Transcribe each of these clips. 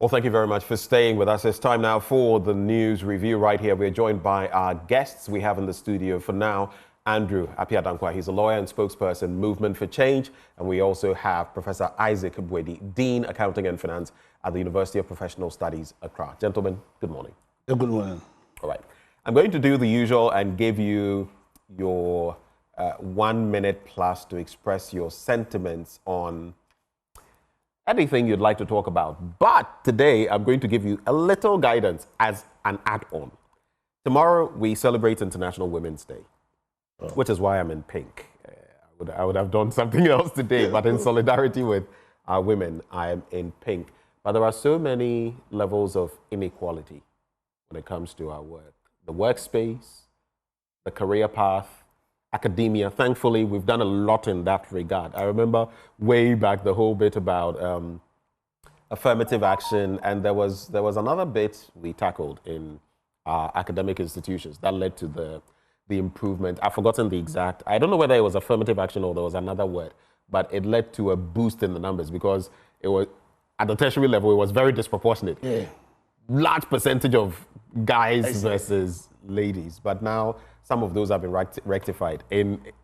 Well, thank you very much for staying with us. It's time now for the news review right here. We're joined by our guests we have in the studio for now. Andrew Apiadankwa, he's a lawyer and spokesperson, Movement for Change. And we also have Professor Isaac Bwedi, Dean, Accounting and Finance at the University of Professional Studies, Accra. Gentlemen, good morning. Good morning. All right. I'm going to do the usual and give you your 1 minute plus to express your sentiments on anything you'd like to talk about. But today, I'm going to give you a little guidance as an add-on. Tomorrow, we celebrate International Women's Day, which is why I'm in pink. I would have done something else today, but in solidarity with our women, I am in pink. But there are so many levels of inequality when it comes to our work. The workspace, the career path, academia. Thankfully, we've done a lot in that regard. I remember way back the whole bit about affirmative action, and there was another bit we tackled in our academic institutions that led to the improvement. I've forgotten the exact. I don't know whether it was affirmative action or there was another word, but it led to a boost in the numbers because it was at the tertiary level. It was very disproportionate. Yeah. Large percentage of guys versus ladies, but now some of those have been rectified.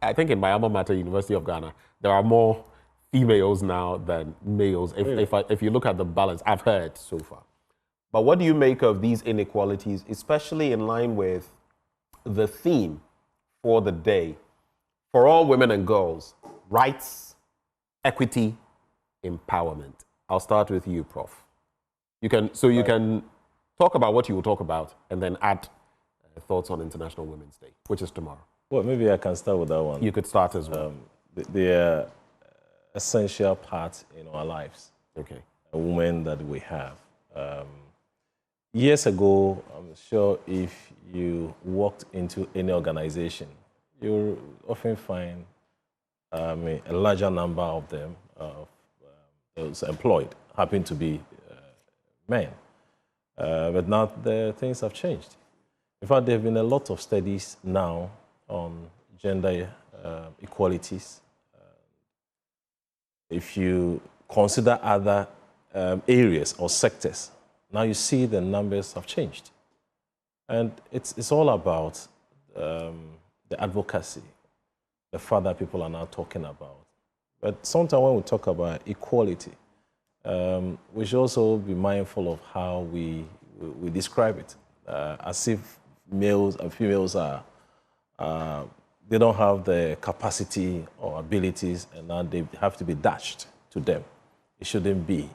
I think in my alma mater, University of Ghana, there are more females now than males. If you look at the balance, I've heard so far. But what do you make of these inequalities, especially in line with the theme for the day? For all women and girls, rights, equity, empowerment. I'll start with you, Prof. You can talk about what you will talk about and then add thoughts on International Women's Day, which is tomorrow. Well, maybe I can start with that one. You could start as well. They are essential part in our lives. Okay. A woman that we have. Years ago, I'm sure if you walked into any organization, you'll often find a larger number of them, those employed, happen to be men. But now the things have changed. In fact, there have been a lot of studies now on gender equalities. If you consider other areas or sectors, now you see the numbers have changed. And it's all about the advocacy, the fact that people are now talking about. But sometimes when we talk about equality, we should also be mindful of how we describe it, as if males and females they don't have the capacity or abilities, and now they have to be dashed to them. It shouldn't be.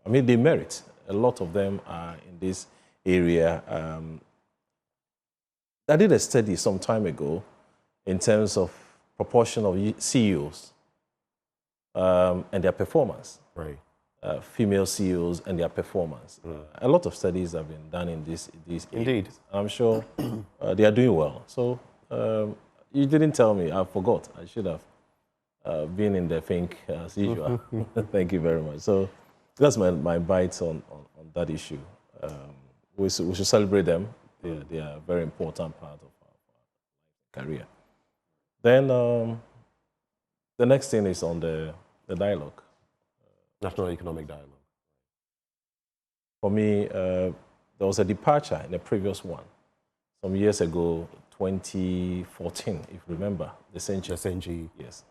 They merit. A lot of them are in this area. I did a study some time ago in terms of proportion of CEOs and their performance. Right. Female CEOs and their performance. A lot of studies have been done in these Indeed. areas. I'm sure they are doing well. So you didn't tell me. I forgot. I should have been in the think as usual. Thank you very much. So that's my bites on that issue. We should celebrate them. They are a very important part of our career. Then the next thing is on the dialogue. National Economic Dialogue. For me, there was a departure in the previous one. Some years ago, 2014, if you remember, the Senchi, yes,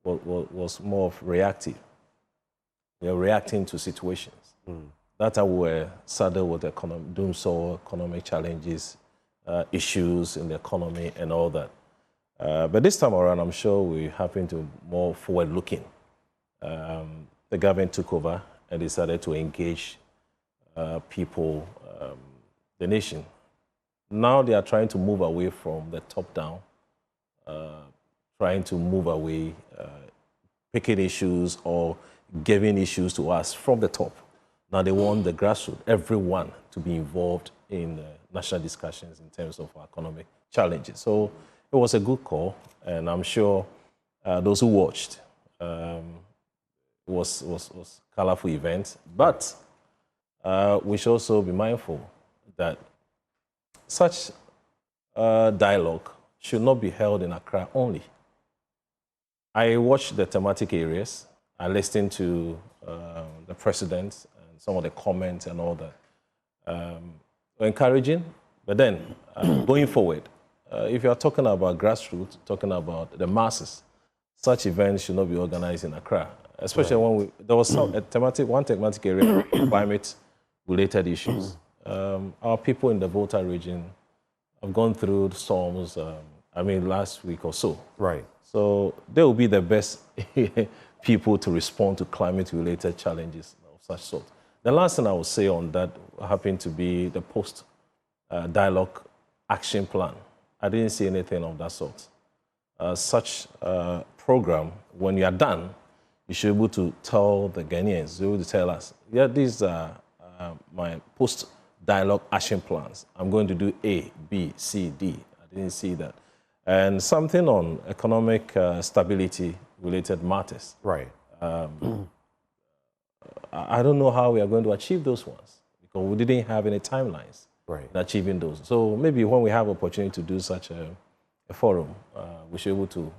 was more of reactive. We are reacting to situations. That time we were saddled with economic challenges, issues in the economy and all that. But this time around, I'm sure we happen to more forward-looking. The government took over and decided to engage people, the nation. Now they are trying to move away from the top down, trying to move away, picking issues or giving issues to us from the top. Now they want the grassroots, everyone, to be involved in national discussions in terms of economic challenges. So it was a good call, and I'm sure those who watched, was a colorful event, but we should also be mindful that such dialogue should not be held in Accra only. I watched the thematic areas. I listened to the president and some of the comments and all that were encouraging. But then, going forward, if you are talking about grassroots, talking about the masses, such events should not be organized in Accra, especially when there was one thematic area, climate-related issues. Our people in the Volta region have gone through storms, last week or so. Right. So they will be the best people to respond to climate-related challenges of such sort. The last thing I would say on that happened to be the post-dialogue action plan. I didn't see anything of that sort. Such a program, when you are done, you should be able to tell the Ghanaians, you able to tell us, yeah, these are my post-dialogue action plans. I'm going to do A, B, C, D. I didn't see that. And something on economic stability-related matters. Right. I don't know how we are going to achieve those ones because we didn't have any timelines in achieving those. So maybe when we have opportunity to do such a forum, we should be able to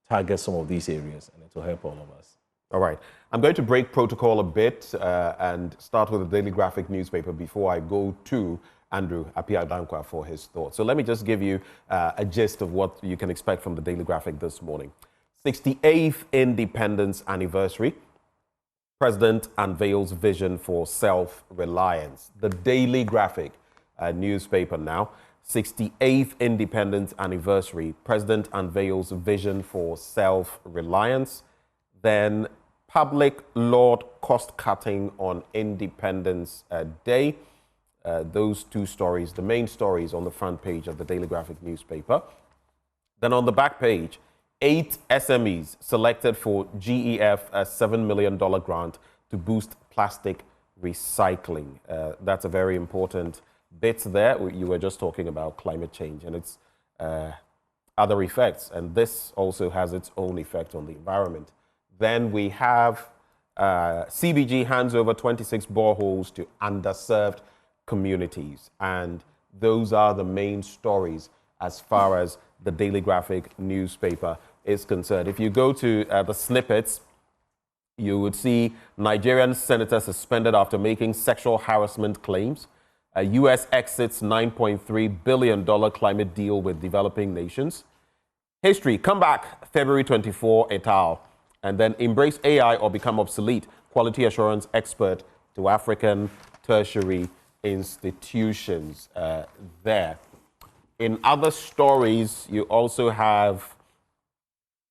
target some of these areas and it will help all of us. All right. I'm going to break protocol a bit and start with the Daily Graphic newspaper before I go to Andrew Appiah-Dankwa for his thoughts. So let me just give you a gist of what you can expect from the Daily Graphic this morning. 68th Independence Anniversary. President unveils vision for self-reliance. The Daily Graphic newspaper now. 68th Independence Anniversary. President unveils vision for self-reliance. Then public laud cost-cutting on Independence Day. Those two stories, the main stories on the front page of the Daily Graphic newspaper. Then on the back page, 8 SMEs selected for GEF a $7 million grant to boost plastic recycling. That's a very important bit there. You were just talking about climate change and its other effects, and this also has its own effect on the environment. Then we have CBG hands over 26 boreholes to underserved communities, and those are the main stories as far as the Daily Graphic newspaper is concerned. If you go to the snippets, you would see Nigerian senator suspended after making sexual harassment claims. U.S. exits $9.3 billion climate deal with developing nations. History, come back February 24 et al. And then embrace AI or become obsolete. Quality assurance expert to African tertiary institutions there. In other stories, you also have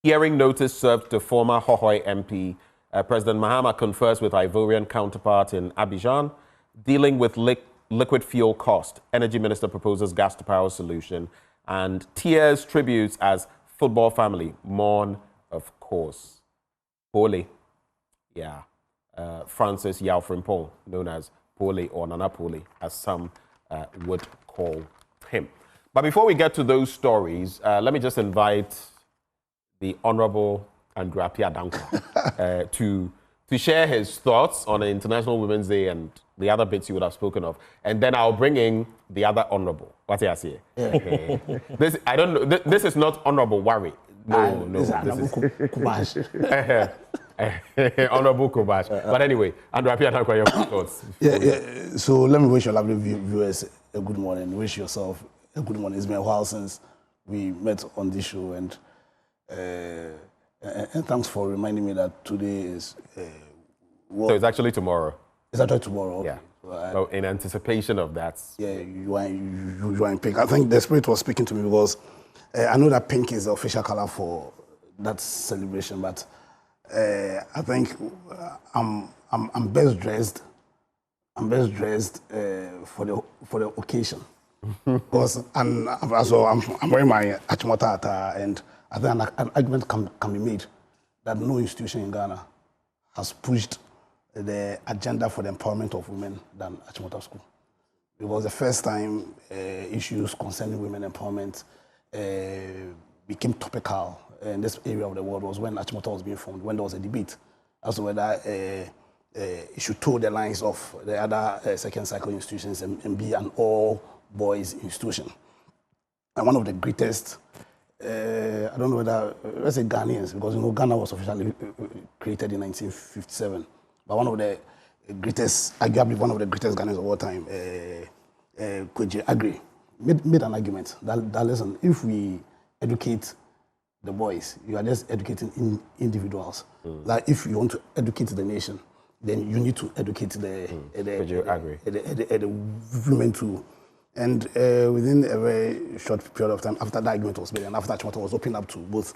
hearing notice served to former Hohoi MP. President Mahama confers with Ivorian counterpart in Abidjan, dealing with liquid fuel cost. Energy Minister proposes gas to power solution. And tears tributes as football family mourn, of course. Pole, yeah. Francis Yao Frimpong, known as Pole or Nana Pole, as some would call him. But before we get to those stories, let me just invite the Honorable Andrew Appiah-Dankwa to share his thoughts on the International Women's Day and the other bits you would have spoken of. And then I'll bring in the other Honorable. What do I say? This, I don't know. This is not Honorable Worry. No. This is Kubash. Honorable Kubash. But anyway, Andrew Appiah-Dankwa, your thoughts. Yeah. So let me wish your lovely viewers a good morning. Wish yourself a good morning. It's been a while since we met on this show, and thanks for reminding me that today is. So it's actually tomorrow. It's actually tomorrow. Okay. Yeah. So in anticipation of that. Yeah, you are in pink. I think the spirit was speaking to me because I know that pink is the official color for that celebration, but I think I'm best dressed. I'm best dressed for the occasion. Because I'm wearing my Achimota attire, and I think an argument can be made that no institution in Ghana has pushed the agenda for the empowerment of women than Achimota School. It was the first time issues concerning women empowerment became topical in this area of the world was when Achimota was being formed, when there was a debate as to whether it should toe the lines of the other second cycle institutions and be an all-boys institution. And one of the greatest, I don't know whether, let's say Ghanaians, because Ghana was officially created in 1957, but one of the greatest, arguably one of the greatest Ghanaians of all time, Kweji Agri, made an argument that listen, if we educate the boys, you are just educating individuals. Like if you want to educate the nation, then you need to educate the women too. And within a very short period of time, after that argument was made, and after Achimota was opened up to both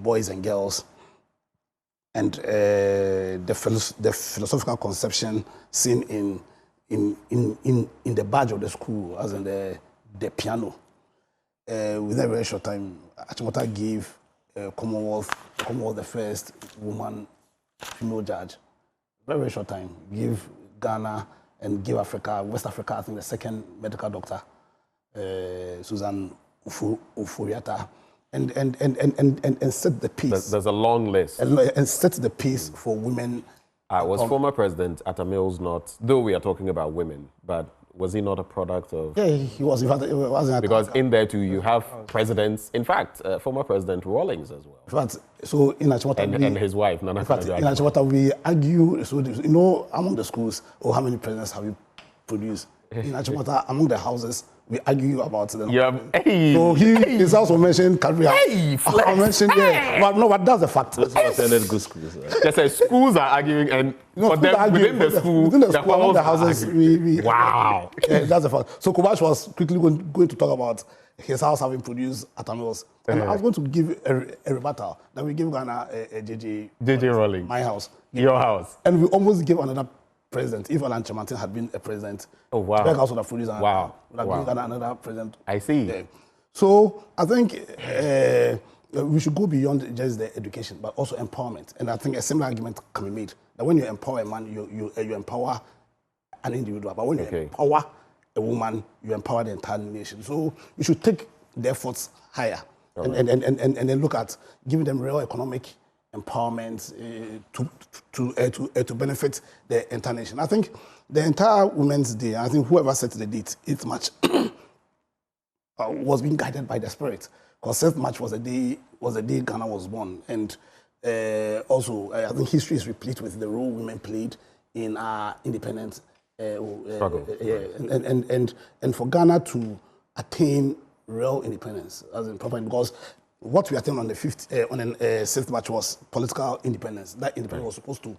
boys and girls, and the philosophical conception seen in the badge of the school, as in the piano, within a very short time, Achimota gave Commonwealth the first woman female judge. Very, very short time. Give Ghana and give Africa, West Africa, I think the second medical doctor, Susan Ufuriata, and set the pace. There's a long list. And set the pace for women. Was former President Atta Mills not, though we are talking about women, but was he not a product of... Yeah, he was. It wasn't because in there too, you have presidents, in fact, former President Rawlings as well. In fact, so in Achimota... And his wife, Nana. In fact, in Achimota, we argue, so you know, among the schools, how many presidents have you produced? In Achimota, among the houses, we argue about them. Yeah, hey, so his house was mentioned, Kadri. Hey, mentioned, yeah. But no, but that's the fact. That's not attended good schools. Just say schools are arguing, and within the school, among the houses, wow. Yeah, that's the fact. So Kubash was quickly going to talk about his house having produced Atta Mills. And I was going to give a rebuttal. Then we give Ghana a JJ Rawlings. My house. Your house. And we almost gave another president. If Alan Chamantin had been a president, oh wow, the house would have produced would have given another president. I see. Yeah. So I think we should go beyond just the education, but also empowerment. And I think a similar argument can be made that when you empower a man, you empower an individual. But when you empower a woman, you empower the entire nation. So you should take the efforts higher and then look at giving them real economic empowerment to benefit the entire nation. I think the entire Women's Day, I think whoever set the date, 8th March, was being guided by the spirit. Because 7th March was the day Ghana was born. And also, I think history is replete with the role women played in our independence struggle. And for Ghana to attain real independence, as in proper, because what we attained on the 6th March was political independence. That independence was supposed to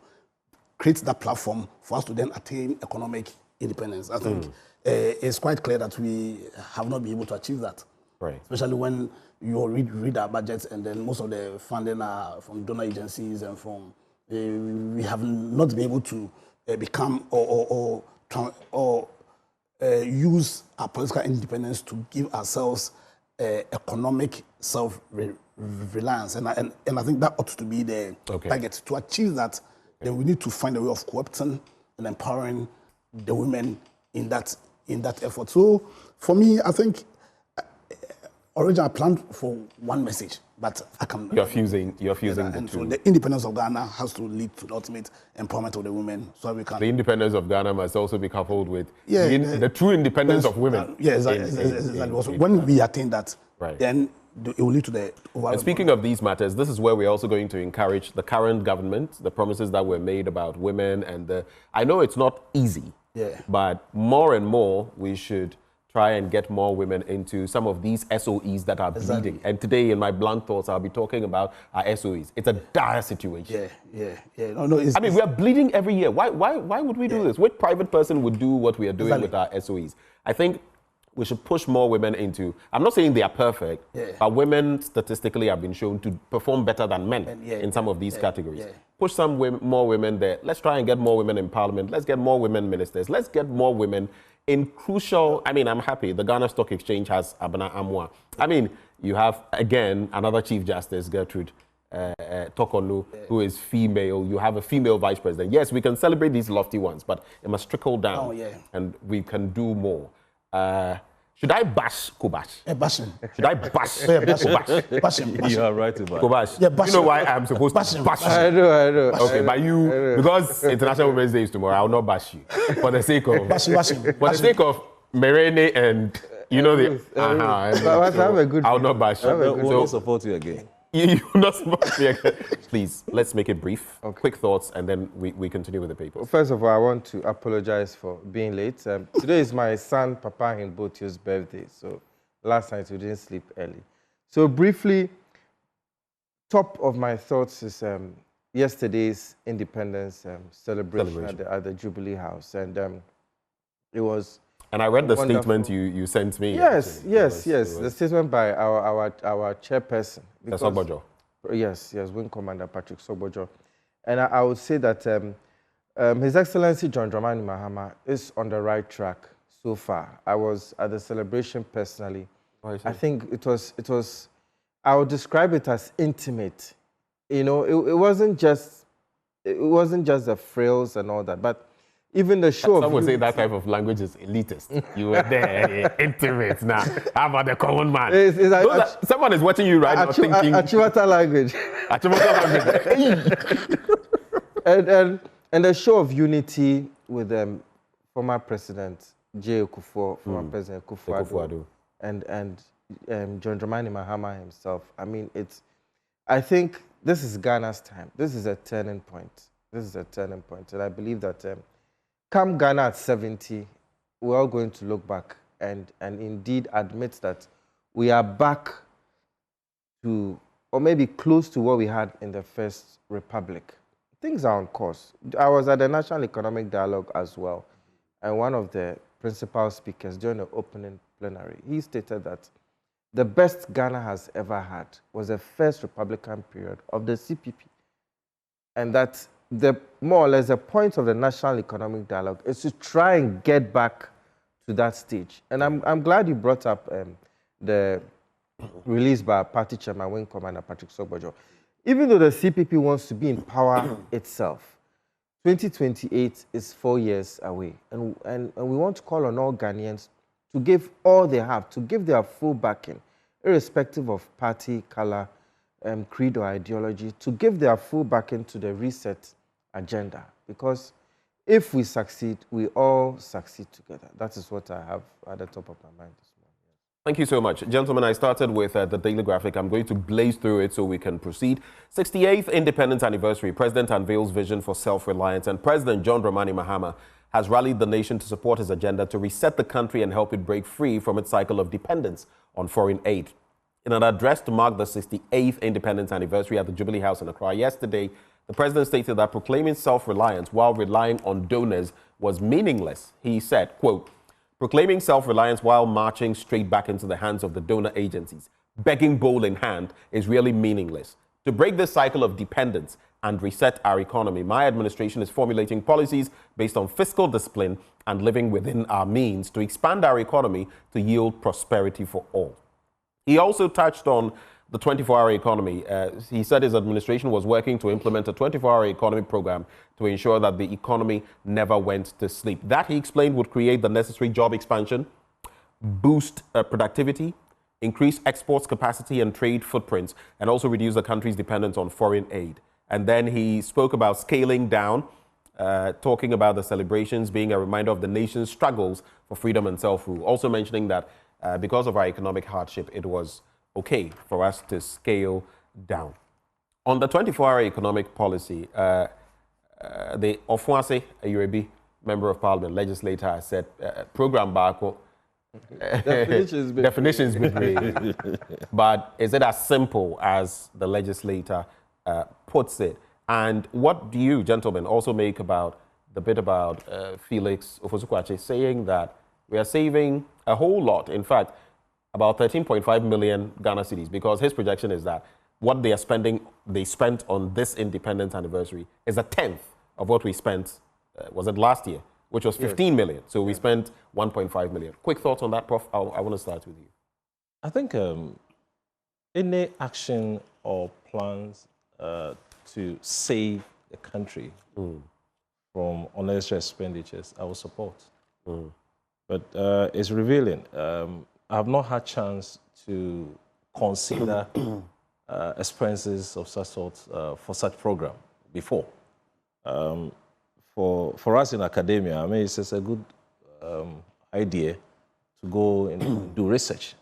create that platform for us to then attain economic independence. I think it's quite clear that we have not been able to achieve that. Right. Especially when you read our budgets, and then most of the funding are from donor agencies and from we have not been able to become or use our political independence to give ourselves economic self-reliance, and I think that ought to be the target. To achieve that, then we need to find a way of co-opting and empowering the women in that effort. So for me, I think originally I planned for one message, but I can... You're fusing the and two. So the independence of Ghana has to lead to the ultimate empowerment of the women, so we can... The independence of Ghana must also be coupled with the true independence of women. Exactly. When we attain that, then it will lead to the... And speaking of these matters, this is where we're also going to encourage the current government, the promises that were made about women, and I know it's not easy, but more and more we should try and get more women into some of these SOEs that are bleeding. And today, in my blunt thoughts, I'll be talking about our SOEs. It's a dire situation. I mean, we are bleeding every year. Why would we do this? What private person would do what we are doing with our SOEs? I think we should push more women into... I'm not saying they are perfect, but women statistically have been shown to perform better than men in some of these categories. Push some more women there. Let's try and get more women in parliament. Let's get more women ministers. Let's get more women in crucial... I mean, I'm happy. The Ghana Stock Exchange has Abena Amwa. I mean, you have, again, another Chief Justice, Gertrude Tokonu, who is female. You have a female Vice President. Yes, we can celebrate these lofty ones, but it must trickle down. And we can do more. Should I bash Kobash? Bash him. Should I bash Kobash? Bash him. You are right about Kobash. Yeah, bash you know him. why I'm supposed to bash you? I know. Okay, but you, because International Women's Day is tomorrow, I will not bash you. For the sake of... Bash him. For the sake of Merene and, you know, the... I have a good... I will not bash you. I will support you again. You're not supposed to be. Please, let's make it brief. Okay. Quick thoughts, and then we continue with the papers. First of all, I want to apologize for being late. Today is my son, Papa Hinbotio's birthday, so last night we didn't sleep early. So briefly, top of my thoughts is yesterday's independence celebration. At the Jubilee House, and it was. And I read the wonderful. Statement you sent me. Yes. The statement by our chairperson. Sogbojo. Yes, Wing Commander Patrick Sogbojo. And I would say that His Excellency John Dramani Mahama is on the right track so far. I was at the celebration personally. I think it was, I would describe it as intimate. You know, it wasn't just the frills and all that, but even the show. Some would say that type of language is elitist. You were there, intimate. Now, how about the common man? Someone is watching you right now thinking. Achimota language. and the show of unity with former President J. Kufuor, former President Kufuor, and John Dramani Mahama himself. I mean, I think this is Ghana's time. This is a turning point. And I believe that come Ghana at 70, we're all going to look back and indeed admit that we are back to, or maybe close to what we had in the First Republic. Things are on course. I was at the National Economic Dialogue as well, and one of the principal speakers during the opening plenary, he stated that the best Ghana has ever had was the First Republican period of the CPP, and that more or less the point of the National Economic Dialogue is to try and get back to that stage. And I'm glad you brought up the release by party chairman, Wing Commander Patrick Sogbojo. Even though the CPP wants to be in power itself, 2028 is 4 years away. And we want to call on all Ghanaians to give all they have, to give their full backing, irrespective of party, color, creed or ideology, to give their full backing to the reset agenda, because if we succeed, we all succeed together. That is what I have at the top of my mind this morning. Thank you so much. Gentlemen, I started with the Daily Graphic. I'm going to blaze through it so we can proceed. 68th Independence Anniversary. President unveils vision for self-reliance, and President John Dramani Mahama has rallied the nation to support his agenda to reset the country and help it break free from its cycle of dependence on foreign aid. In an address to mark the 68th Independence Anniversary at the Jubilee House in Accra yesterday, the president stated that proclaiming self-reliance while relying on donors was meaningless. He said, quote, proclaiming self-reliance while marching straight back into the hands of the donor agencies, begging bowl in hand, is really meaningless. To break this cycle of dependence and reset our economy, my administration is formulating policies based on fiscal discipline and living within our means to expand our economy to yield prosperity for all. He also touched on the 24-hour economy. He said his administration was working to implement a 24-hour economy program to ensure that the economy never went to sleep. That, he explained, would create the necessary job expansion, boost productivity, increase exports capacity and trade footprints, and also reduce the country's dependence on foreign aid. And then he spoke about scaling down, talking about the celebrations being a reminder of the nation's struggles for freedom and self-rule. Also mentioning that because of our economic hardship, it was okay for us to scale down. On the 24-hour economic policy, the Ofuase Ayurebi, Member of Parliament, legislator, said program Bako, definitions between. But is it as simple as the legislator puts it? And what do you, gentlemen, also make about the bit about Felix Ofosu-Kwakye saying that we are saving a whole lot, in fact, about 13.5 million Ghana cedis, because his projection is that what they spent on this independence anniversary is a tenth of what we spent, was it last year, which was 15 million. So we spent 1.5 million. Quick thoughts on that, Prof? I want to start with you. I think any action or plans to save the country from unnecessary expenditures, I will support. But it's revealing. I have not had chance to consider expenses of such sort for such program before. For us in academia, I mean, it's just a good idea to go and do research.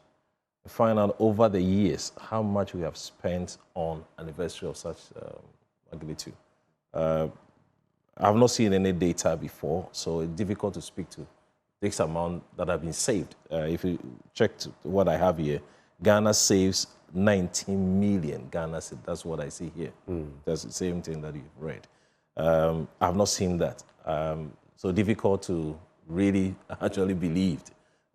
find out over the years how much we have spent on anniversary of such magnitude. I've not seen any data before, so it's difficult to speak to this amount that have been saved. If you check what I have here, Ghana saves 19 million Ghana cedis. That's what I see here. That's the same thing that you've read. I've not seen that. So difficult to really actually believe.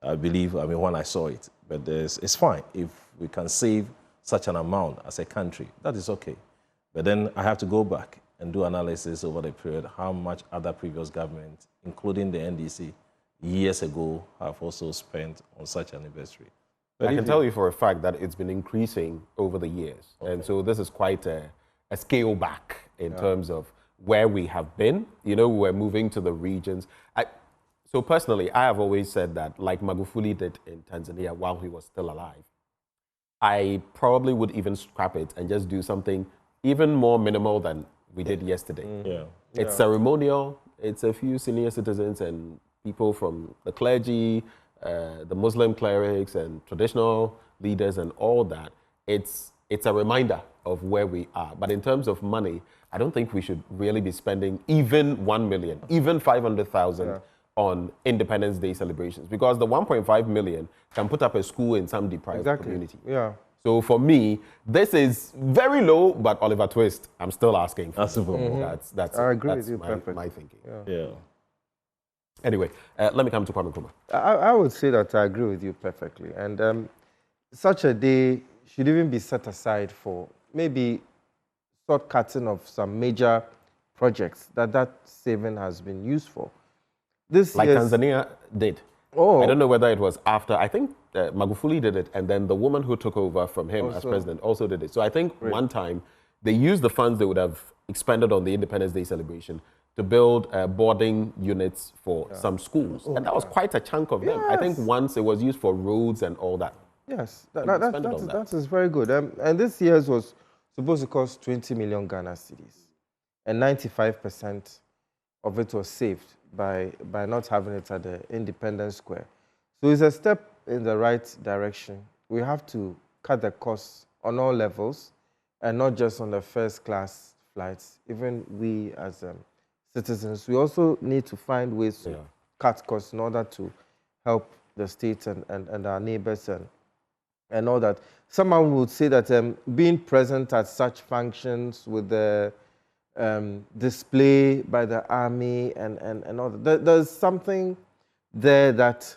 I mean, when I saw it. But it's fine. If we can save such an amount as a country, that is okay. But then I have to go back and do analysis over the period, how much other previous governments, including the NDC, years ago have also spent on such an anniversary. But I can tell you for a fact that it's been increasing over the years. Okay. And so this is quite a scale back in terms of where we have been. You know, we're moving to the regions. So personally, I have always said that, like Magufuli did in Tanzania while he was still alive, I probably would even scrap it and just do something even more minimal than we did yesterday. It's ceremonial. It's a few senior citizens and people from the clergy, the Muslim clerics and traditional leaders and all that. It's a reminder of where we are. But in terms of money, I don't think we should really be spending even 1 million, even 500,000 on Independence Day celebrations, because the 1.5 million can put up a school in some deprived community. So for me, this is very low, but Oliver Twist, I'm still asking for. That's I agree with you my thinking. Anyway, let me come to Kwame Nkrumah. I would say that I agree with you perfectly. And such a day should even be set aside for maybe shortcutting of some major projects that saving has been used for. Like Tanzania did. I don't know whether it was after. I think Magufuli did it, and then the woman who took over from him as president also did it. So I think one time they used the funds they would have expended on the Independence Day celebration to build boarding units for some schools. And that was quite a chunk of them. I think once it was used for roads and all that. Yes, that is very good. And this year's was supposed to cost 20 million Ghana cedis. And 95% of it was saved by not having it at the Independence Square. So it's a step in the right direction. We have to cut the costs on all levels and not just on the first class flights. Even we as citizens, we also need to find ways to cut costs in order to help the state and our neighbors and all that. Someone would say that being present at such functions with the display by the army and all that. There's something there that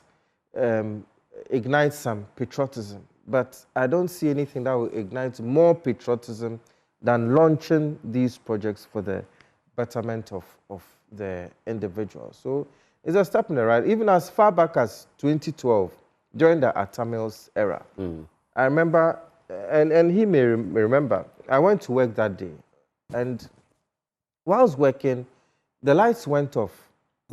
ignites some patriotism, but I don't see anything that will ignite more patriotism than launching these projects for the betterment of the individual. So it's a step in the right. Even as far back as 2012, during the Atamils era, I remember, and he may remember, I went to work that day, and whilst working, the lights went off,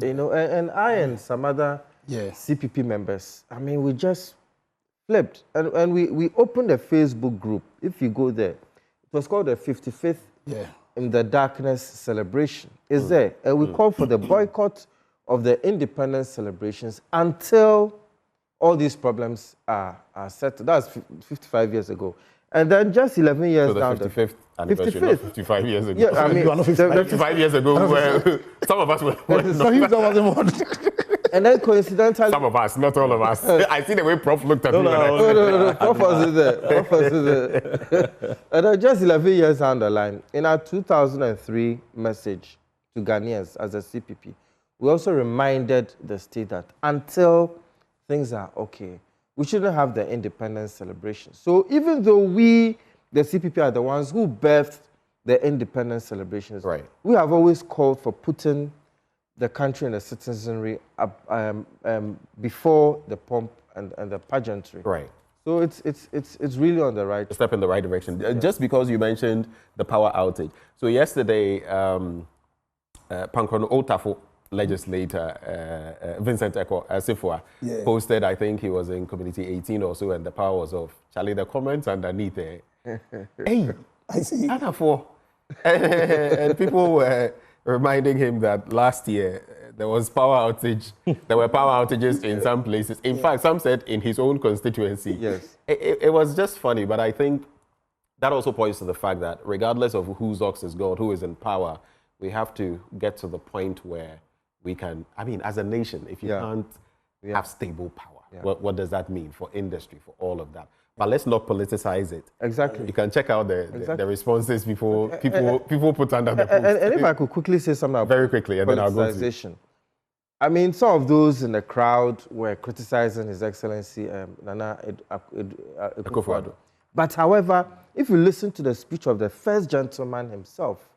you know, and I and some other CPP members, I mean, we just flipped. And we opened a Facebook group. If you go there, it was called the 55th in the Darkness celebration. It's there. And we called for the boycott of the independence celebrations until all these problems are settled. That was 55 years ago. And then just 11 years down the 55th anniversary, 55th. Not 55 years ago. Yeah, I mean, 55 years ago, some of us were and then coincidentally... Some of us, not all of us. I see the way Prof looked at me. No. Prof was there. And then just 11 years down the line, in our 2003 message to Ghanaians as a CPP, we also reminded the state that until things are okay, we shouldn't have the independence celebration. So even though we, the CPP, are the ones who birthed the independence celebrations, we have always called for putting the country and the citizenry before the pomp and the pageantry. So it's really on the right. A step in the right direction. Just because you mentioned the power outage. So yesterday, Pankron Otafo legislator Vincent Eko Asifua posted, I think he was in Community 18 or so, and the power was off. Charlie, the comments underneath there. Hey, I see. And people were reminding him that last year there was power outage. There were power outages in some places. In fact, some said in his own constituency. Yes. It was just funny, but I think that also points to the fact that regardless of whose ox is gold, who is in power, we have to get to the point where we can, I mean, as a nation, if you can't have stable power, what does that mean for industry, for all of that? But let's not politicize it. Exactly. You can check out the responses before people put under the post. And if I could quickly say something about very quickly, and then I'll go to. I mean, some of those in the crowd were criticizing His Excellency Nana Akufo-Addo. But however, if you listen to the speech of the first gentleman himself,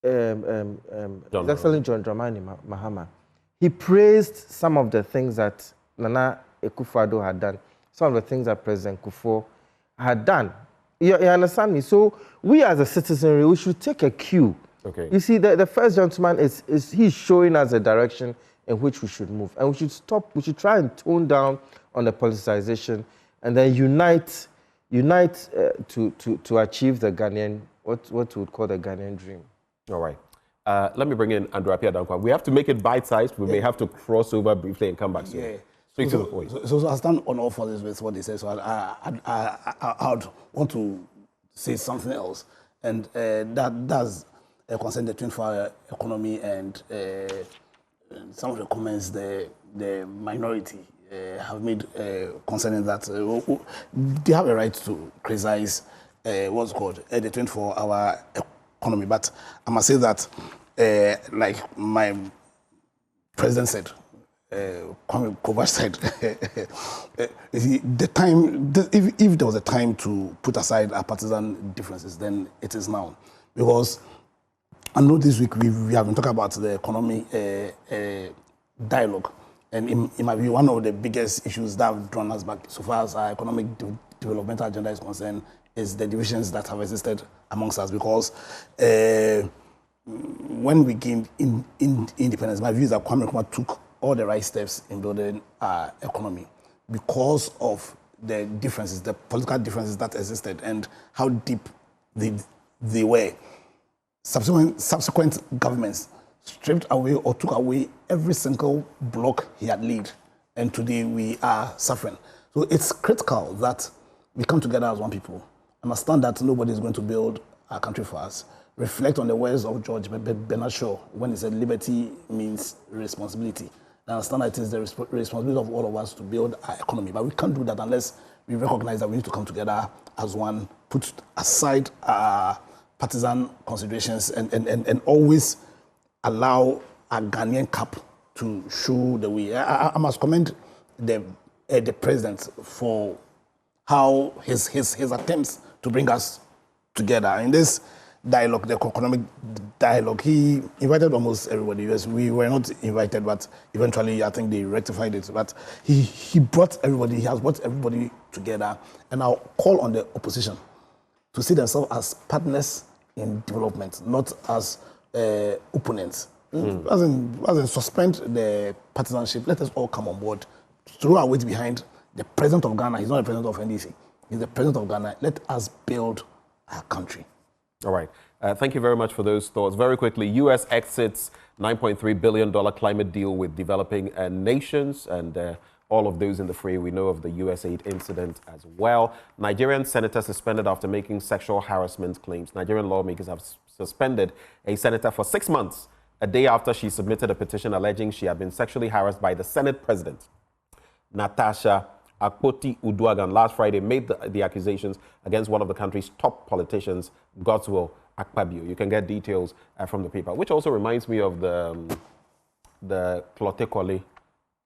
His Excellency John Dramani Mahama, he praised some of the things that Nana Akufo-Addo had done, some of the things that President Kufuor had done. You understand me? So we as a citizenry, we should take a cue. Okay. You see, the first gentleman he's showing us a direction in which we should move. And we should stop, we should try and tone down on the politicization and then unite to achieve the Ghanaian, what we would call the Ghanaian dream. All right. Let me bring in Andrew Appiah Dankwa. We have to make it bite-sized. We may have to cross over briefly and come back soon. Yeah. Straight to the point. So I stand on all for this with what they say. So I'd want to say something else. And that does concern the 24-hour economy and some of the comments the minority have made concerning that. They have a right to criticize what's called the 24-hour economy. But I must say that, like my president said, Kovac said, the time, if there was a time to put aside our partisan differences, then it is now. Because I know this week we have been talking about the economy dialogue. And in my view, one of the biggest issues that have drawn us back so far as our economic developmental agenda is concerned is the divisions that have existed amongst us. Because when we gained independence, my view is that Kwame Nkrumah took all the right steps in building our economy because of the differences, the political differences that existed and how deep they were. Subsequent governments stripped away or took away every single block he had laid, and today we are suffering. So it's critical that we come together as one people, understand that nobody is going to build our country for us, reflect on the words of George Bernard Shaw when he said liberty means responsibility. I understand that it is the responsibility of all of us to build our economy, but we can't do that unless we recognize that we need to come together as one, put aside our partisan considerations and always allow a Ghanaian cap to show the way. I must commend the president for how his attempts to bring us together. In this dialogue, the economic dialogue, he invited almost everybody. Yes, we were not invited, but eventually I think they rectified it. But he brought everybody, he has brought everybody together. And I'll call on the opposition to see themselves as partners in development, not as opponents. As in suspend the partisanship, let us all come on board, throw our weight behind the president of Ghana. He's not the president of NDC, he's the president of Ghana. Let us build our country. All right. Thank you very much for those thoughts. Very quickly, U.S. exits $9.3 billion climate deal with developing nations, and all of those in the fray. We know of the USAID incident as well. Nigerian senator suspended after making sexual harassment claims. Nigerian lawmakers have suspended a senator for 6 months, a day after she submitted a petition alleging she had been sexually harassed by the Senate President, Natasha Akpoti-Uduaghan. Last Friday made the accusations against one of the country's top politicians, Godswill Akpabio. You can get details from the paper, which also reminds me of the Clotekole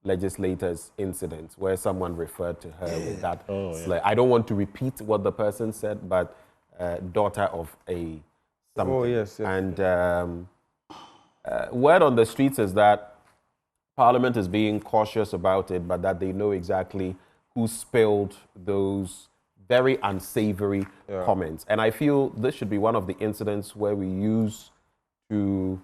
legislators incident where someone referred to her with that. I don't want to repeat what the person said, but daughter of a something. Oh, yes. And word on the streets is that Parliament is being cautious about it, but that they know exactly who spilled those very unsavory comments. And I feel this should be one of the incidents where we use to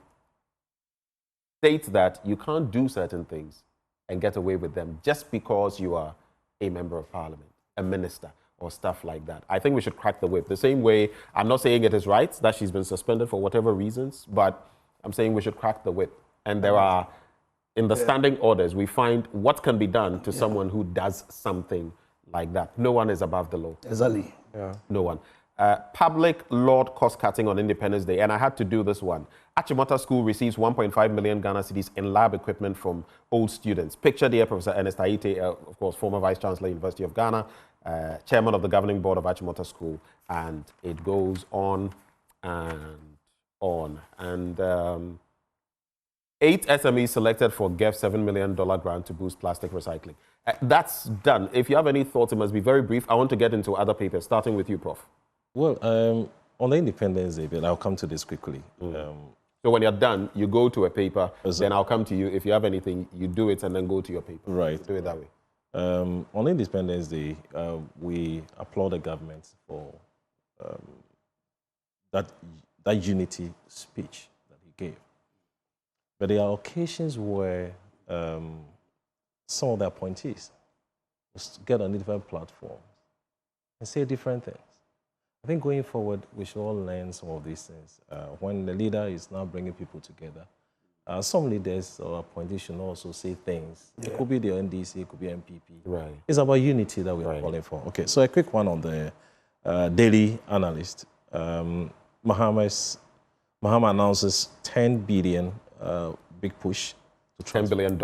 state that you can't do certain things and get away with them just because you are a member of Parliament, a minister, or stuff like that. I think we should crack the whip. The same way, I'm not saying it is right that she's been suspended for whatever reasons, but I'm saying we should crack the whip and there are, in the standing orders, we find what can be done to someone who does something like that. No one is above the law. Exactly. Yeah. No one. Public laud cost cutting on Independence Day, and I had to do this one. Achimota School receives 1.5 million Ghana cedis in lab equipment from old students. Picture there, Professor Ernest Aite, of course, former Vice Chancellor, University of Ghana, Chairman of the Governing Board of Achimota School, and it goes on and on. And 8 SMEs selected for GEF $7 million grant to boost plastic recycling. That's done. If you have any thoughts, it must be very brief. I want to get into other papers, starting with you, Prof. Well, on the Independence Day, but I'll come to this quickly. So when you're done, you go to a paper, then I'll come to you. If you have anything, you do it and then go to your paper. Right. Do it that way. On Independence Day, we applaud the government for that unity speech that he gave. But there are occasions where some of the appointees get on different platforms and say different things. I think going forward, we should all learn some of these things. When the leader is now bringing people together, some leaders or appointees should also say things. It could be the NDC, it could be MPP. Right. It's about unity that we are calling for. Okay, so a quick one on the Daily Analyst. Mahama announces 10 billion big push to $10 billion.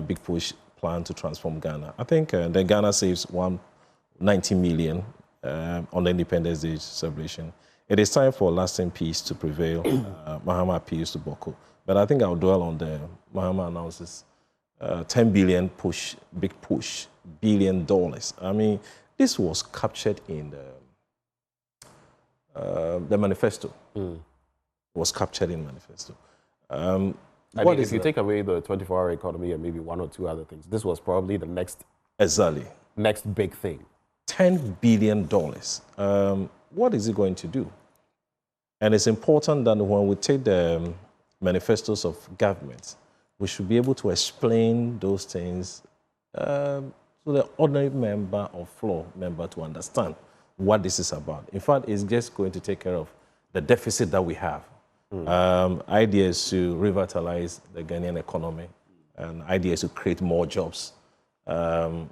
Big push plan to transform Ghana. I think then Ghana saves 190 million on the Independence Day celebration. It is time for lasting peace to prevail. Mahama appeals to Boko. But I think I'll dwell on the Mahama announces 10 billion push, big push, $1 billion. I mean, this was captured in the manifesto. It was captured in manifesto. I mean, if you take away the 24-hour economy and maybe one or two other things, this was probably the next big thing. $10 billion. What is it going to do? And it's important that when we take the manifestos of governments, we should be able to explain those things to the ordinary member or floor member to understand what this is about. In fact, it's just going to take care of the deficit that we have. Idea is to revitalize the Ghanaian economy, and idea is to create more jobs.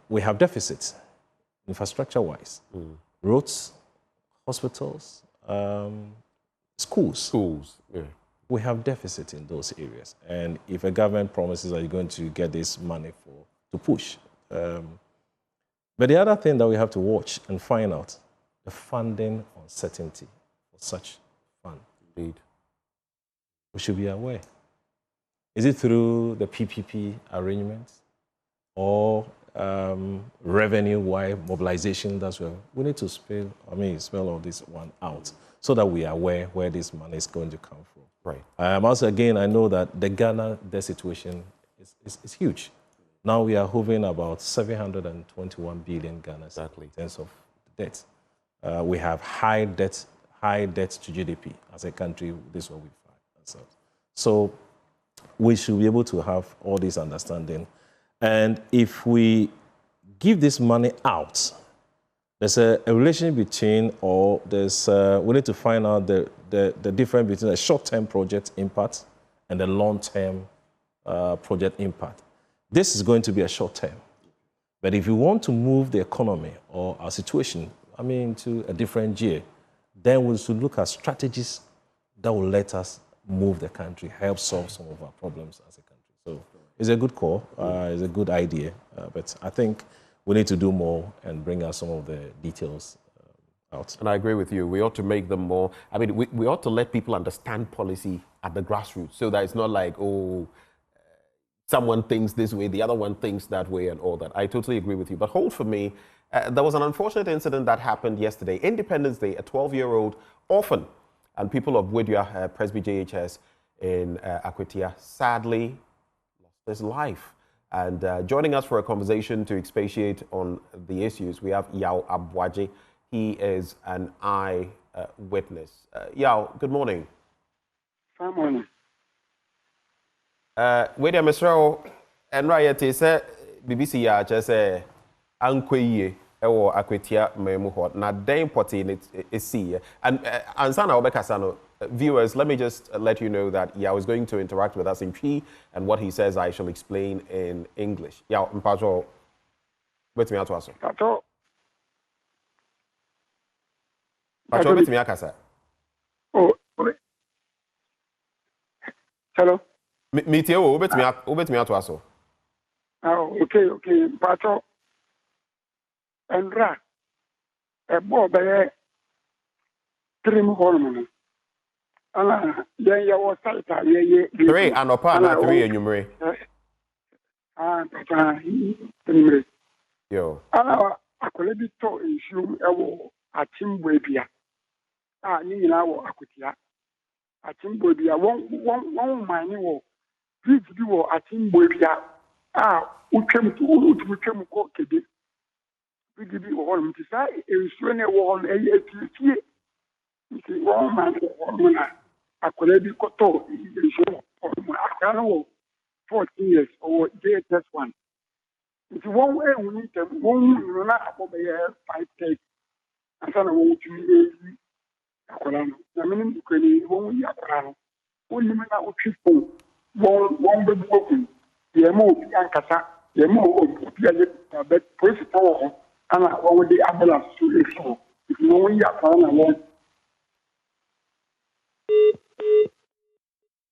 We have deficits, infrastructure-wise, roads, hospitals, schools. Yeah. We have deficit in those areas, and if a government promises that you're going to get this money to push, but the other thing that we have to watch and find out, the funding uncertainty for such fund. Indeed. We should be aware. Is it through the PPP arrangements or revenue-wide mobilization? That's where we need to spell all this one out so that we are aware where this money is going to come from. Right. Also, again, I know that the Ghana debt situation is huge. Now we are hovering about 721 billion Ghana Exactly. in terms of debt. We have high debt to GDP as a country. This is what we find ourselves. So we should be able to have all this understanding. And if we give this money out, there's a relation between, or there's we need to find out the difference between a short-term project impact and the long-term project impact. This is going to be a short-term. But if you want to move the economy or our situation, to a different gear, then we should look at strategies that will let us move the country, help solve some of our problems as a country. So it's a good call, it's a good idea, but I think we need to do more and bring out some of the details out. And I agree with you. We ought to make them more, we ought to let people understand policy at the grassroots so that it's not like, someone thinks this way, the other one thinks that way and all that. I totally agree with you. But hold for me, there was an unfortunate incident that happened yesterday. Independence Day, a 12-year-old orphan and people of Boadua Presby JHS in Akwatia sadly lost his life. And joining us for a conversation to expatiate on the issues, we have Yao Abwaje. He is an eyewitness. Yao, good morning. Good morning. Wait a minute, and right, say BBC ya just say ankwe ewo Akwatia memu hot na den poti it see and answer na obekasa no Viewers, let me just let you know that Yao is going to interact with us in Twi, and what he says I shall explain in English. Yao, mpacho, wait me out to aso. Pacho, wait me akasa. Oh, hello. Meet you, wait me out to aso. Oh, okay. Pacho, Andra, a bob, 3 hormone. Ana ya was tight ye 3 anopa na 3 enyumre. Anyway. Yo. Ana akole bi to nsuo ewo atimbo ebia. Ni nyina wo akutia. Atimbo ebia won mane wo bridge bi wo atimbo ebia. Utwem ko kede. Bridge bi wo hon ti sa nsuo ne wo hon etie. Nti won mane wo na akole bi koto nsuo akana wo 14 years or JHS 1. If you want way we need them, one not about 5 and son of one to me. I mean, you can only be a crown. Only men out people one be broken. The more Yankasa, the more but principle and what would the ambulance to show. If you know you are crown alone.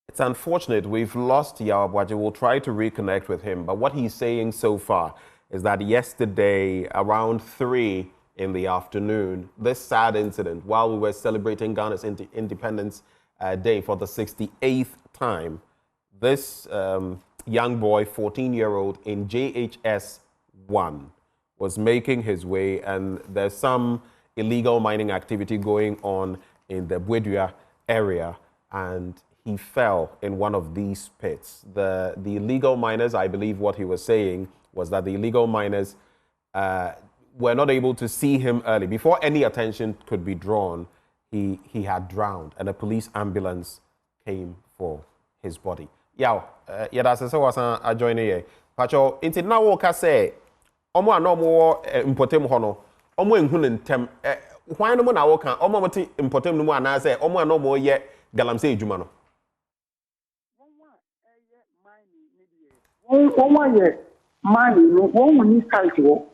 It's unfortunate we've lost Yao Abuaje. We'll try to reconnect with him. But what he's saying so far is that yesterday, around 3 in the afternoon, this sad incident, while we were celebrating Ghana's Independence Day for the 68th time, this young boy, 14-year-old in JHS 1, was making his way, and there's some illegal mining activity going on in the Boadua area, and he fell in one of these pits. The illegal miners, I believe what he was saying was that the illegal miners were not able to see him early. Before any attention could be drawn, he had drowned, and a police ambulance came for his body. Yao, yada se wasa ajoine ye. Pacho, inti na wo ka say, omo ana omo importem ho no, omo enhu ne ntem. Hwan no mo na wo ka, omo moti importem no mo ana say, omo ana omo ye galamsey edwuma no. One year, money, one need site war,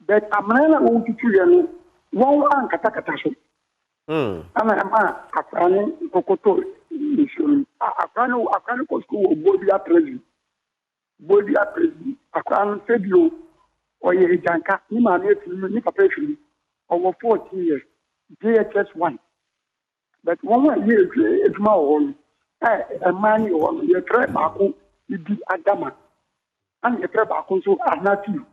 but a man won't to you, one and Katakataso. And I'm a planning Kokoto. I can't go school, Boadua Presby, I can't save you or ye Janka, Nima Nipapation over 14 years, JHS 1. But 1 year is more a man or your trap, Idi Adama. And the trap also are not you.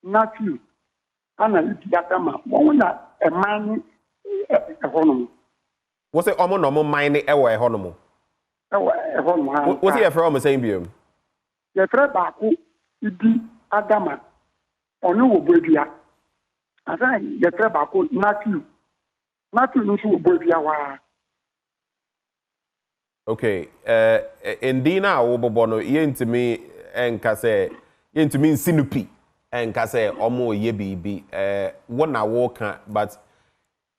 And I did that one a man a honor. What's it almost normal mining ever a honor? What's it from the same view? The trap Idi Adama or no Boadua. As I the trap not you no Boadua. Okay, Indina Obobono, yentimi enkase, yentimi sinupi, enkase omo ye bibi, one na woka, but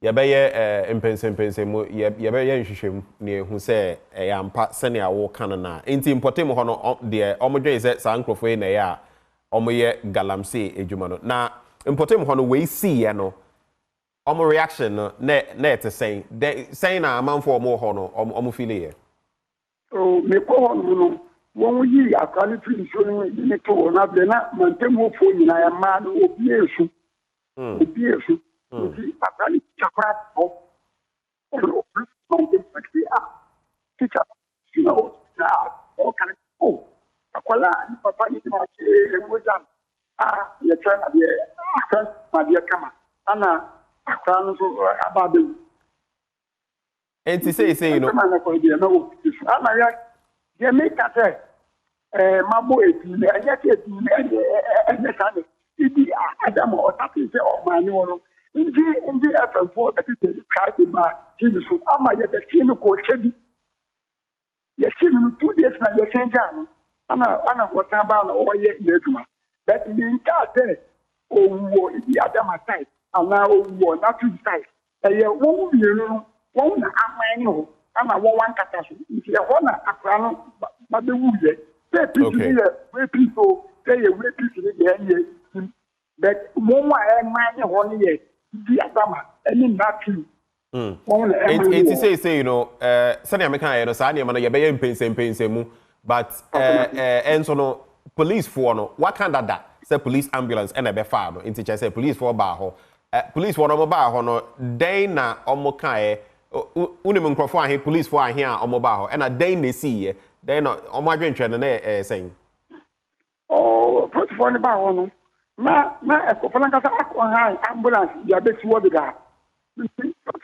yabeye impense mo, yabeye nhwehwem ne hu se yampa sene a woka na. Enti importem ho no de omodwe se sankrofo e na ya, omo ye galamsey edwuma no. Na importem ho no we see ye no. Omo reaction no na te saying na amanfo omo ho no omo feel ye. Oh, me ko no won yi akali fi so ni to na be na mantemo fo nyina ya ma no obi esu ti akali chakra o no teacher o kan o akwala ni papa ni ma che emojan ye try na ye ma de kama ana akra no so ababe. And to say, you know, they make us say, my boy, I get it, and Adam or something or manual. In the FM4, that is try to buy Jesus. I'm a team called Chevy. Yes, 2 days now, you're saying, Anna, what about all year in the but in the entire oh, the Adam side, and now, not to side. And you won't, you know. One amano, ama one kata so nti e ho na akra no ba be wuye say PTV we people say we PTV dey but one e man ho ne ye di asama any natural it say you know sani ameka aye no sa na no ye be ye mpense mu but enso no police for no what kind of that say police ambulance and e be fa no nti che say police for ba ho police for no ba ho no den na omo kan unim nkrofo ahe police for ahe a omo ba ho and a den na see ye den na omo adwentwe no na saying oh police for no ba ho no na e ko fana ka sa akon ambulance ya be ti wo bi da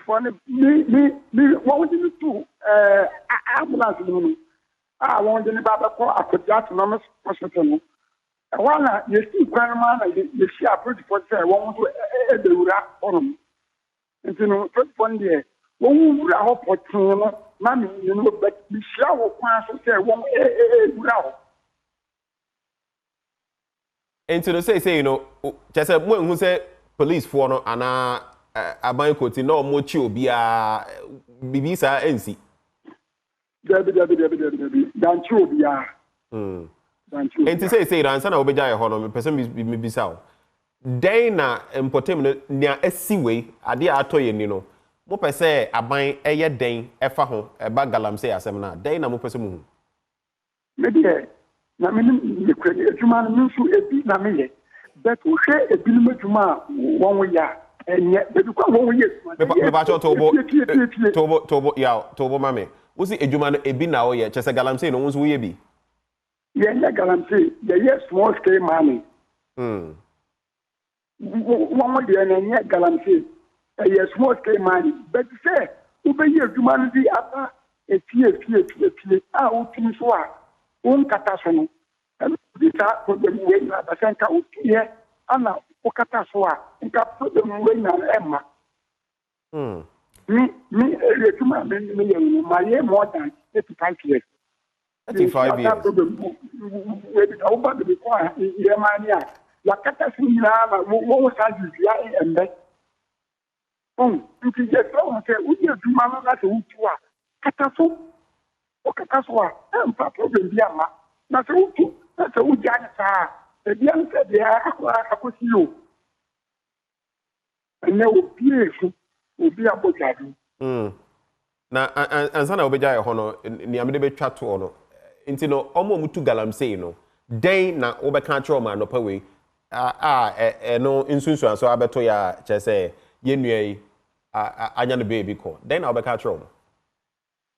for me what would you do ambulance no I want to ba ko akodi autonomous hospital no wana you see grandma you see approach for say won to e be wura onom ntino first one there won wura ho potin no na me no but be sha wo kwan so say won wura ho ntino say you know just say mo hu say police for no ana aban koti no mo chi obi a bibi sa ensi Debbie. Dan chi obi a enti say ransa na obeja ye ho no person me bisa o den na importem no nia asiwe ade ato ye ni no mo pese aban eye den efa ho eba galamsey asem na den na mo pese mo hu me de na me ni kwani adwuma no nso ebi na me ye but wo hwe ebi no adwuma won wo ya enye bebi kwa won wo ye me ba cho tobo mame wo si adwuma no ebi na wo ye chese galamsey no nso wo ye bi ye galamsey ye small scale mining one way and yet galamsey a small scale mining but say who be here humanity after a fear out in so on katasono and this are for the way na the center of here ana o katasoa nka for the way na emma me me my more than 85 years 35 years over the before Yemania Wakata Sina what has ya embe nti je so say we do mama na so utua kataso o kataso a problem bi ama na so utu na so uja na sa e bi an se dia akosi yo ene obi efu obi abojadu na ansa na obeja ye ho no ni amede betwa to no nti no omo mutu galamsey no den na obeka kire o ma no pawe no insunsu anso abeto ya chese ye nua yi anya no baby ko den na obeka kire o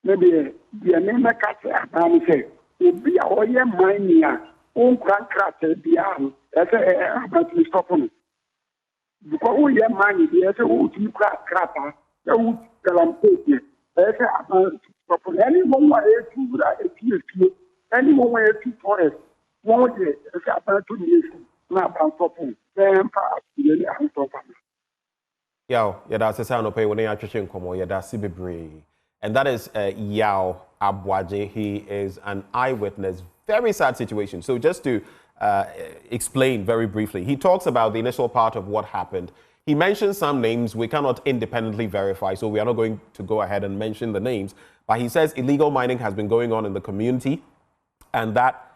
na de me meka kire abani se obi a oye mania on krankrate bia no ese about to stop no because oye mania bi ese o ti krata e o galamsey ese about stop anyone wa e tuura e pie anyone wa e tu forest won de ese about to nation na about stop then pass the and stop Yao, yada se sa no pay when ya twetwe nkomo yada si bebre. And that is Yao Abwaje. He is an eyewitness. Very sad situation. So just to explain very briefly, he talks about the initial part of what happened. He mentions some names we cannot independently verify, so we are not going to go ahead and mention the names. But he says illegal mining has been going on in the community and that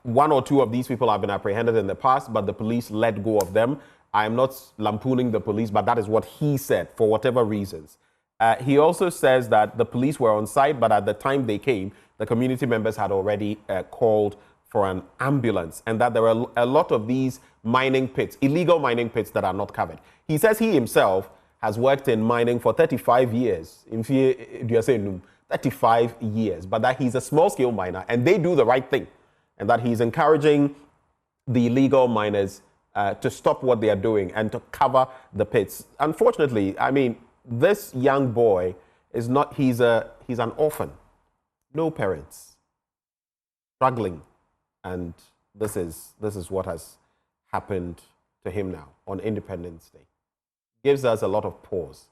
one or two of these people have been apprehended in the past, but the police let go of them. I am not lampooning the police, but that is what he said for whatever reasons. He also says that the police were on site, but at the time they came, the community members had already called for an ambulance and that there are a lot of these mining pits, illegal mining pits that are not covered. He says he himself has worked in mining for 35 years, 35 years, but that he's a small-scale miner and they do the right thing and that he's encouraging the illegal miners to stop what they are doing and to cover the pits. Unfortunately, I mean, this young boy is not, he's an orphan, no parents, struggling. And this is what has happened to him now on Independence Day. Gives us a lot of pause,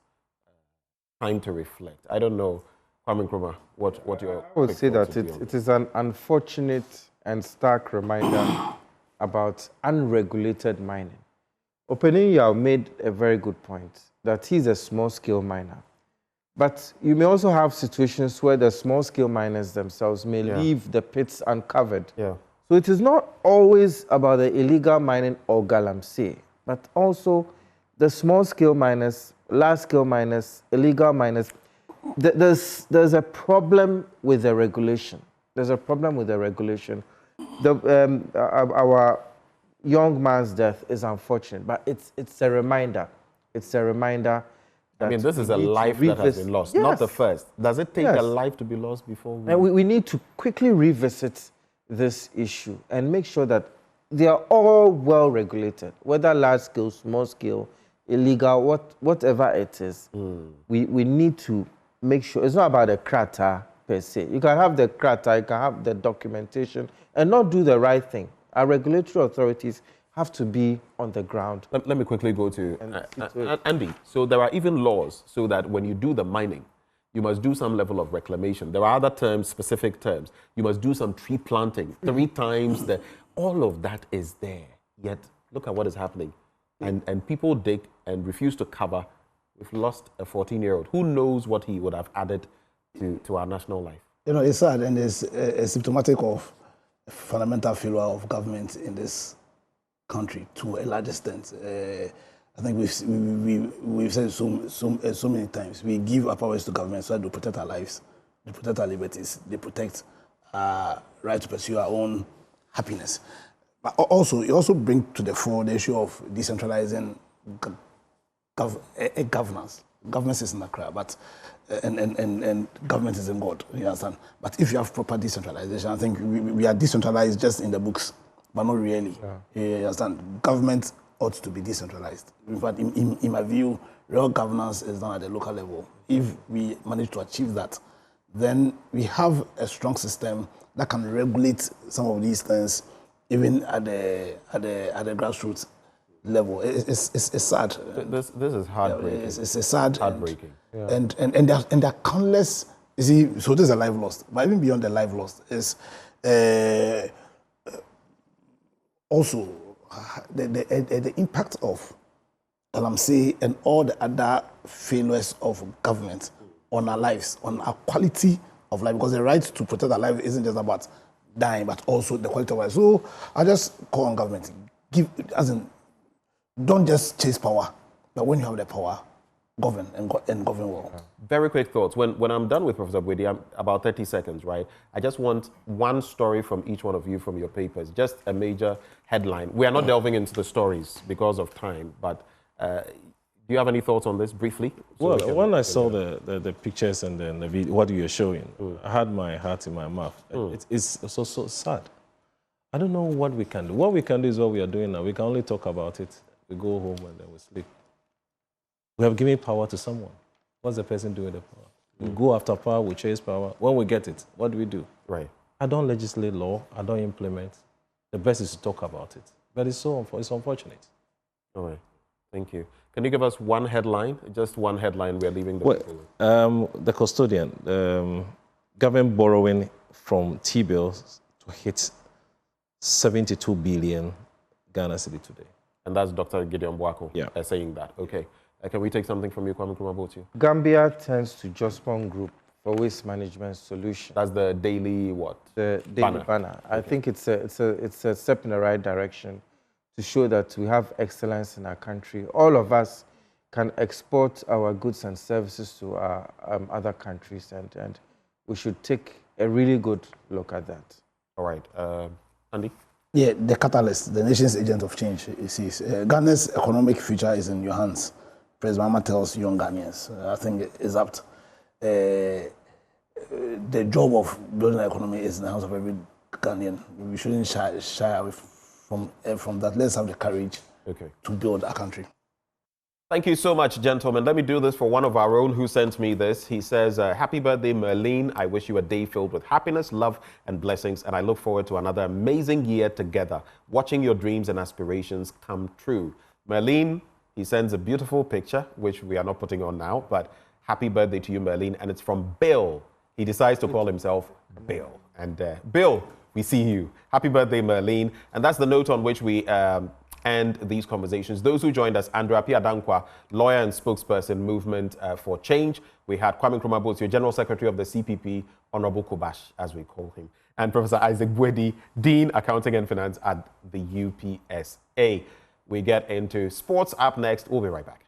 time to reflect. I don't know, Kwame Nkrumah, what your... I would say that it is an unfortunate and stark reminder about unregulated mining. Opening Yao made a very good point that he's a small-scale miner. But you may also have situations where the small-scale miners themselves may leave the pits uncovered. Yeah. So it is not always about the illegal mining or galamsey, but also the small-scale miners, large-scale miners, illegal miners. There's a problem with the regulation. There's a problem with the regulation. Our young man's death is unfortunate, but it's a reminder. It's a reminder. I mean, this is a life that has been lost, not the first. Does it take a life to be lost before we... And we need to quickly revisit this issue and make sure that they are all well regulated, whether large scale, small scale, illegal, whatever it is. We need to make sure it's not about the crata per se. You can have the crata, you can have the documentation, and not do the right thing. Our regulatory authorities have to be on the ground. Let me quickly go to Andy. So there are even laws so that when you do the mining, you must do some level of reclamation. There are other terms, specific terms. You must do some tree planting 3 times. All of that is there. Yet, look at what is happening. And people dig and refuse to cover. We've lost a 14-year-old. Who knows what he would have added to our national life? You know, it's sad and it's symptomatic of fundamental failure of government in this country to a large extent. I think we've said so many times. We give our powers to government so that they protect our lives, they protect our liberties, they protect our right to pursue our own happiness. But also, it also brings to the fore the issue of decentralizing governance. Governance is in Accra, but and government is in God. You understand? But if you have proper decentralization, I think we are decentralized just in the books, but not really. Yeah. You understand? Government ought to be decentralized. In fact, in my view, real governance is done at the local level. If we manage to achieve that, then we have a strong system that can regulate some of these things, even at the grassroots level. It's sad. This is heartbreaking. It's sad. Heartbreaking. And there are countless. You see, so there's a life lost. But even beyond the life lost is also the impact of galamsey and all the other failures of government on our lives, on our quality of life. Because the right to protect our life isn't just about dying, but also the quality of life. So I just call on government, don't just chase power, but when you have the power, govern and govern well. Very quick thoughts. When I'm done with Professor Boadua, I'm about 30 seconds, right? I just want one story from each one of you from your papers, just a major headline. We are not delving into the stories because of time, but do you have any thoughts on this briefly? Well, when I saw the pictures and then the video, what you're showing, I had my heart in my mouth. It's so sad. I don't know what we can do. What we can do is what we are doing now. We can only talk about it. We go home and then we sleep. We have given power to someone. What's the person doing with the power? We go after power, we chase power. When we get it, what do we do? Right. I don't legislate law. I don't implement. The best is to talk about it. But it's unfortunate. All right. Thank you. Can you give us one headline? Just one headline we're leaving the people with. The custodian, government borrowing from T-bills to hit 72 billion Ghana cedi today. And that's Dr. Gideon Boako saying that. Okay. Can we take something from you, Kwame Nkrumah? Gambia turns to Jospon Group for waste management solution. That's the daily what? The daily banner. I think it's a step in the right direction to show that we have excellence in our country. All of us can export our goods and services to our other countries, and we should take a really good look at that. All right. Andy? Yeah, the catalyst, the nation's agent of change, it says. Ghana's economic future is in your hands. President Mahama tells young Ghanaians. I think it's apt. The job of building an economy is in the hands of every Ghanaian. We shouldn't shy away from that. Let's have the courage to build our country. Thank you so much, gentlemen. Let me do this for one of our own who sent me this. He says, happy birthday, Merlene. I wish you a day filled with happiness, love, and blessings, and I look forward to another amazing year together, watching your dreams and aspirations come true. Merlene, he sends a beautiful picture, which we are not putting on now, but happy birthday to you, Merlene, and it's from Bill. He decides to call himself Bill. And Bill, we see you. Happy birthday, Merlene. And that's the note on which we end these conversations. Those who joined us, Andrea Piadankwa, lawyer and spokesperson, Movement for Change. We had Kwame Nkrumah, your General Secretary of the CPP, Honorable Kobash, as we call him, and Professor Isaac Bwedi, Dean, Accounting and Finance at the UPSA. We get into sports up next. We'll be right back.